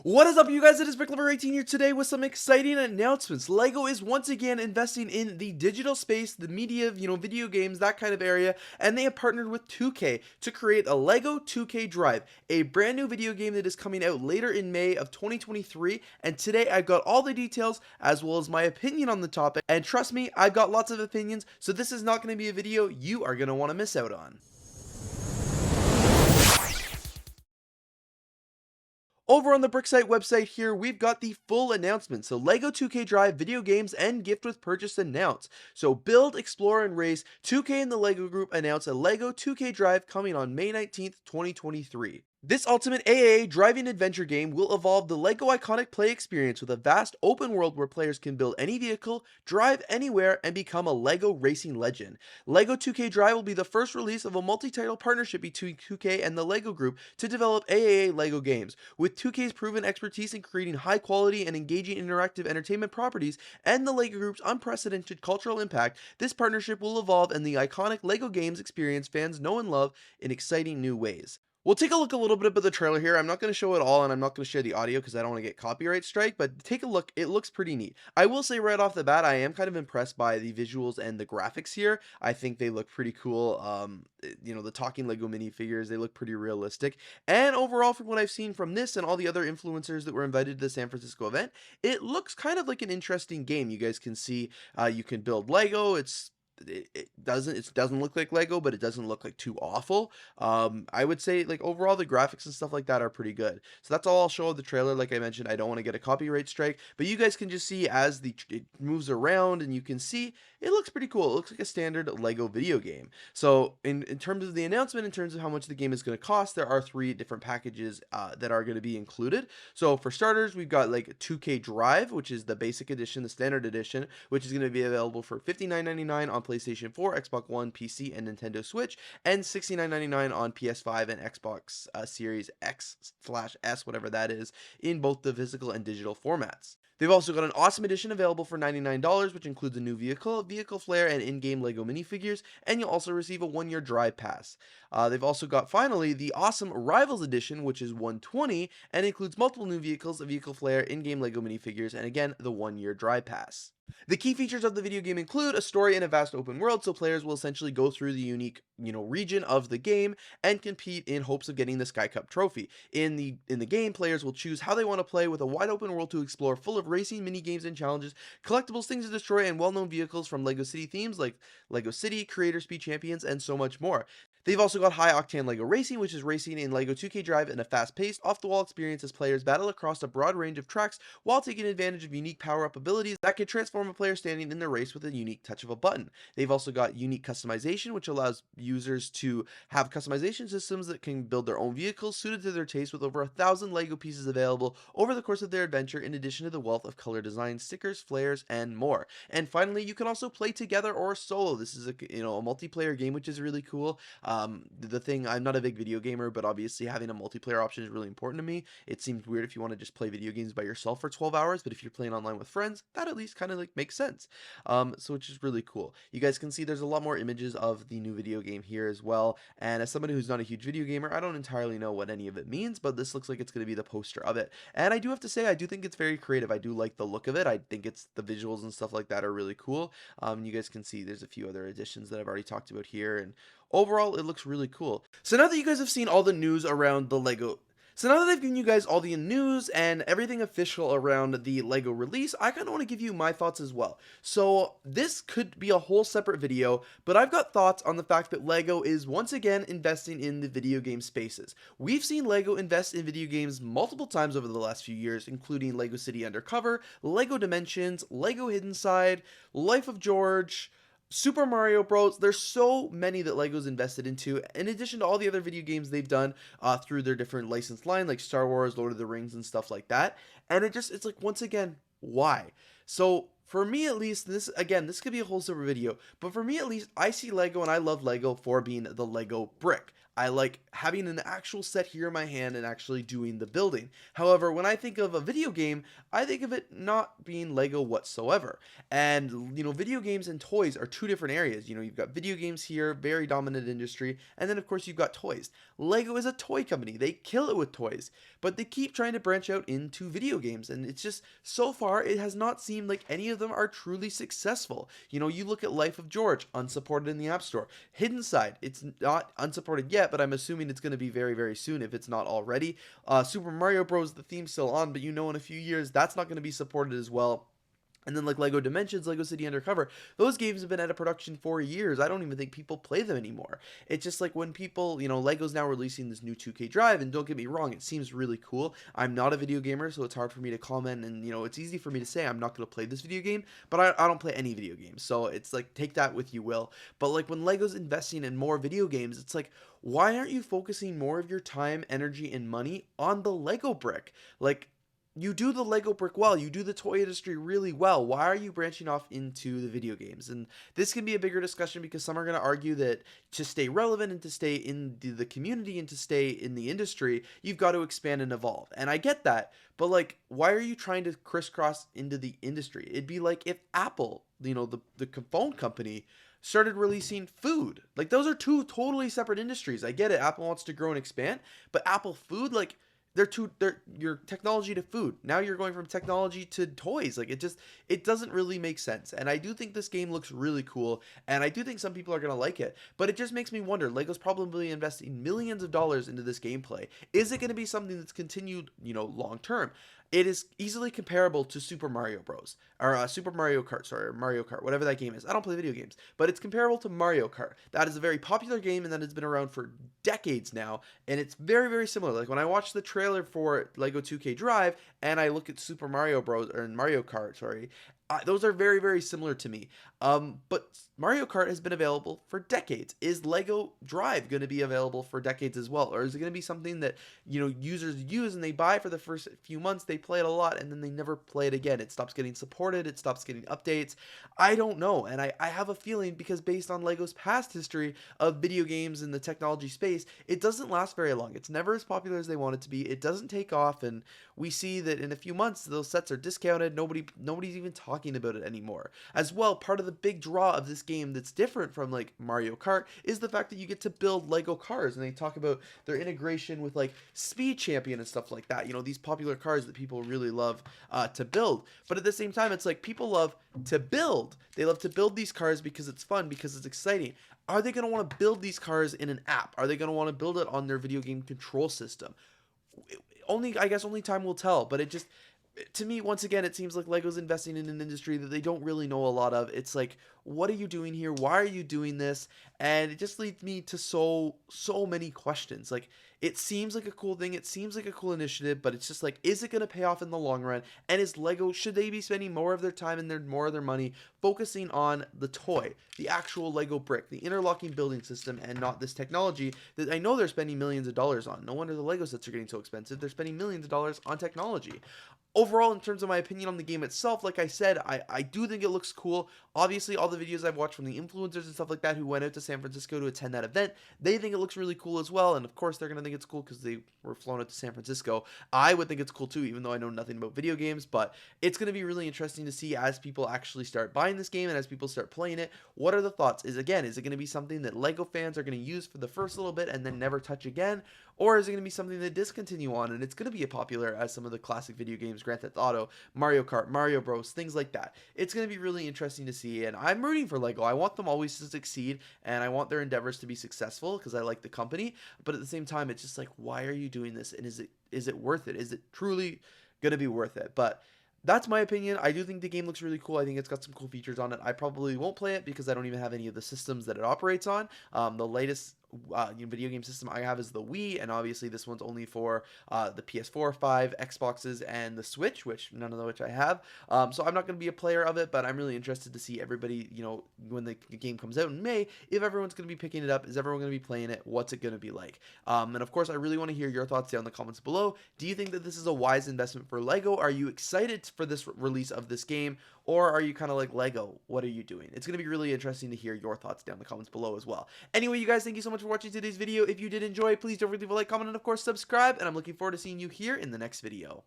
What is up, you guys? It is ThoseBrickLetters here today with some exciting announcements. LEGO is once again investing in the digital space, the media, video games, that kind of area, and they have partnered with 2K to create a LEGO 2K Drive, a brand new video game that is coming out later in May of 2023. And today I've got all the details as well as my opinion on the topic. And trust me, I've got lots of opinions, so this is not going to be a video you are going to want to miss out on. Over on the Bricksite website here, we've got the full announcement. So LEGO 2K Drive video games and gift with purchase announced. So build, explore, and race. 2K and the LEGO Group announce a LEGO 2K Drive coming on May 19th, 2023. This ultimate AAA driving adventure game will evolve the LEGO iconic play experience with a vast open world where players can build any vehicle, drive anywhere, and become a LEGO racing legend. LEGO 2K Drive will be the first release of a multi-title partnership between 2K and the LEGO Group to develop AAA LEGO games. With 2K's proven expertise in creating high-quality and engaging interactive entertainment properties and the LEGO Group's unprecedented cultural impact, this partnership will evolve and the iconic LEGO games experience fans know and love in exciting new ways. We'll take a look a little bit at the trailer here. I'm not going to show it all, and I'm not going to share the audio because I don't want to get copyright strike, but take a look. It looks pretty neat. I will say right off the bat, I am kind of impressed by the visuals and the graphics here. I think they look pretty cool. The talking Lego minifigures, they look pretty realistic. And overall, from what I've seen from this and all the other influencers that were invited to the San Francisco event, it looks kind of like an interesting game. You guys can see you can build Lego. It doesn't look like Lego, but it doesn't look like too awful. I would say like overall the graphics and stuff like that are pretty good. So that's all I'll show of the trailer. Like I mentioned, I don't want to get a copyright strike, but you guys can just see as it moves around, and you can see it looks pretty cool. It looks like a standard Lego video game. So in terms of the announcement, in terms of how much the game is going to cost, there are 3 different packages that are going to be included. So for starters, we've got like 2K Drive, which is the basic edition, the standard edition, which is going to be available for $59.99 on PlayStation 4, Xbox One, PC, and Nintendo Switch, and $69.99 on PS5 and Xbox Series X/S, whatever that is, in both the physical and digital formats. They've also got an awesome edition available for $99, which includes a new vehicle flare, and in-game Lego minifigures, and you'll also receive a 1-year drive pass. They've also got, finally, the awesome Rivals edition, which is $120, and includes multiple new vehicles, a vehicle flare, in-game Lego minifigures, and again, the 1-year drive pass. The key features of the video game include a story and a vast open world, so players will essentially go through the unique, region of the game and compete in hopes of getting the Sky Cup trophy. In the game, players will choose how they want to play with a wide open world to explore, full of racing, mini games, and challenges, collectibles, things to destroy, and well-known vehicles from LEGO City themes like LEGO City, Creator Speed Champions, and so much more. They've also got high-octane LEGO Racing, which is racing in LEGO 2K Drive in a fast-paced, off-the-wall experience as players battle across a broad range of tracks while taking advantage of unique power-up abilities that can transform a player standing in the race with a unique touch of a button. They've also got unique customization, which allows users to have customization systems that can build their own vehicles suited to their taste, with over 1,000 LEGO pieces available over the course of their adventure, in addition to the wealth of color designs, stickers, flares, and more. And finally, you can also play together or solo. This is a multiplayer game, which is really cool. I'm not a big video gamer, but obviously having a multiplayer option is really important to me. It seems weird if you want to just play video games by yourself for 12 hours, but if you're playing online with friends, that at least kind of like makes sense. So which is really cool. You guys can see there's a lot more images of the new video game here as well. And as somebody who's not a huge video gamer, I don't entirely know what any of it means, but this looks like it's going to be the poster of it. And I do have to say, I do think it's very creative. I do like the look of it. I think it's the visuals and stuff like that are really cool. You guys can see there's a few other additions that I've already talked about here, and overall, it looks really cool. So now that you guys have seen all the news around the LEGO So now that I've given you guys all the news and everything official around the LEGO release, I kind of want to give you my thoughts as well. So this could be a whole separate video, but I've got thoughts on the fact that LEGO is once again investing in the video game spaces. We've seen LEGO invest in video games multiple times over the last few years, including LEGO City Undercover, LEGO Dimensions, LEGO Hidden Side, Life of George, Super Mario Bros. There's so many that LEGO's invested into, in addition to all the other video games they've done through their different licensed line, like Star Wars, Lord of the Rings, and stuff like that. And it's like, once again, why? So for me at least, this could be a whole separate video, but for me at least, I see LEGO and I love LEGO for being the LEGO brick. I like having an actual set here in my hand and actually doing the building. However, when I think of a video game, I think of it not being Lego whatsoever. And video games and toys are two different areas. You've got video games here, very dominant industry, and then of course you've got toys. Lego is a toy company. They kill it with toys, but they keep trying to branch out into video games, and it's just so far it has not seemed like any of them are truly successful. You look at Life of George, unsupported in the App Store. Hidden Side, it's not unsupported yet, but I'm assuming it's going to be very, very soon if it's not already. Super Mario Bros. The theme's still on, but in a few years that's not going to be supported as well. And then like Lego Dimensions, Lego City Undercover, those games have been out of production for years. I don't even think people play them anymore. It's just like when people, Lego's now releasing this new 2K drive, and don't get me wrong, it seems really cool. I'm not a video gamer, so it's hard for me to comment, and it's easy for me to say I'm not going to play this video game, but I don't play any video games. So it's like, take that with you will. But like when Lego's investing in more video games, it's like, why aren't you focusing more of your time, energy, and money on the Lego brick? Like, you do the Lego brick well, you do the toy industry really well. Why are you branching off into the video games? And this can be a bigger discussion because some are going to argue that to stay relevant and to stay in the community and to stay in the industry, you've got to expand and evolve. And I get that, but like, why are you trying to crisscross into the industry? It'd be like if Apple, the phone company, started releasing food. Like, those are two totally separate industries. I get it. Apple wants to grow and expand, but Apple food, like, they're your technology to food. Now you're going from technology to toys. Like, it doesn't really make sense. And I do think this game looks really cool, and I do think some people are going to like it, but it just makes me wonder, Lego's probably investing millions of dollars into this gameplay. Is it going to be something that's continued, long term? It is easily comparable to Super Mario Bros. Or Super Mario Kart, sorry, or Mario Kart, whatever that game is. I don't play video games, but it's comparable to Mario Kart. That is a very popular game, and that has been around for decades now, and it's very, very similar. Like, when I watch the trailer for Lego 2K Drive, and I look at Super Mario Bros. Or Mario Kart, sorry, those are very, very similar to me. But Mario Kart has been available for decades. Is Lego Drive going to be available for decades as well? Or is it going to be something that, users use and they buy for the first few months, they play it a lot, and then they never play it again? It stops getting supported, it stops getting updates. I don't know. And I have a feeling, because based on Lego's past history of video games in the technology space, it doesn't last very long. It's never as popular as they want it to be. It doesn't take off, and we see that in a few months, those sets are discounted. Nobody's even talking about it anymore. As well, part of the big draw of this game that's different from like Mario Kart is the fact that you get to build Lego cars, and they talk about their integration with like Speed Champion and stuff like that. These popular cars that people really love to build. But at the same time, it's like people love to build. They love to build these cars because it's fun, because it's exciting. Are they going to want to build these cars in an app? Are they going to want to build it on their video game control system? I guess only time will tell, but to me, once again, it seems like Lego's investing in an industry that they don't really know a lot of. It's like, what are you doing here? Why are you doing this? And it just leads me to so many questions. Like, it seems like a cool thing. It seems like a cool initiative, but it's just like, is it going to pay off in the long run? And should they be spending more of their time and more of their money focusing on the toy, the actual Lego brick, the interlocking building system, and not this technology that I know they're spending millions of dollars on? No wonder the Lego sets are getting so expensive. They're spending millions of dollars on technology. Overall, in terms of my opinion on the game itself, like I said, I do think it looks cool. Obviously, all the videos I've watched from the influencers and stuff like that who went out to San Francisco to attend that event, they think it looks really cool as well. And of course, they're going to think it's cool because they were flown out to San Francisco. I would think it's cool too, even though I know nothing about video games. But it's going to be really interesting to see as people actually start buying this game and as people start playing it. What are the thoughts? Is it going to be something that Lego fans are going to use for the first little bit and then never touch again? Or is it going to be something that discontinue on and it's going to be as popular as some of the classic video games, Grand Theft Auto, Mario Kart, Mario Bros, things like that? It's going to be really interesting to see, and I'm rooting for Lego. I want them always to succeed, and I want their endeavors to be successful because I like the company, but at the same time, it's just like, why are you doing this, and is it worth it? Is it truly going to be worth it? But that's my opinion. I do think the game looks really cool. I think it's got some cool features on it. I probably won't play it because I don't even have any of the systems that it operates on. The latest video game system I have is the Wii, and obviously this one's only for the PS4, 5, Xboxes, and the Switch, which none of which I have. So I'm not going to be a player of it, but I'm really interested to see everybody, when the game comes out in May, if everyone's going to be picking it up, is everyone going to be playing it, what's it going to be like? And of course, I really want to hear your thoughts down in the comments below. Do you think that this is a wise investment for Lego? Are you excited for this release of this game? Or are you kind of like, Lego, what are you doing? It's going to be really interesting to hear your thoughts down in the comments below as well. Anyway, you guys, thank you so much much for watching today's video. If you did enjoy, please don't forget to leave a like, comment, and of course subscribe, and I'm looking forward to seeing you here in the next video.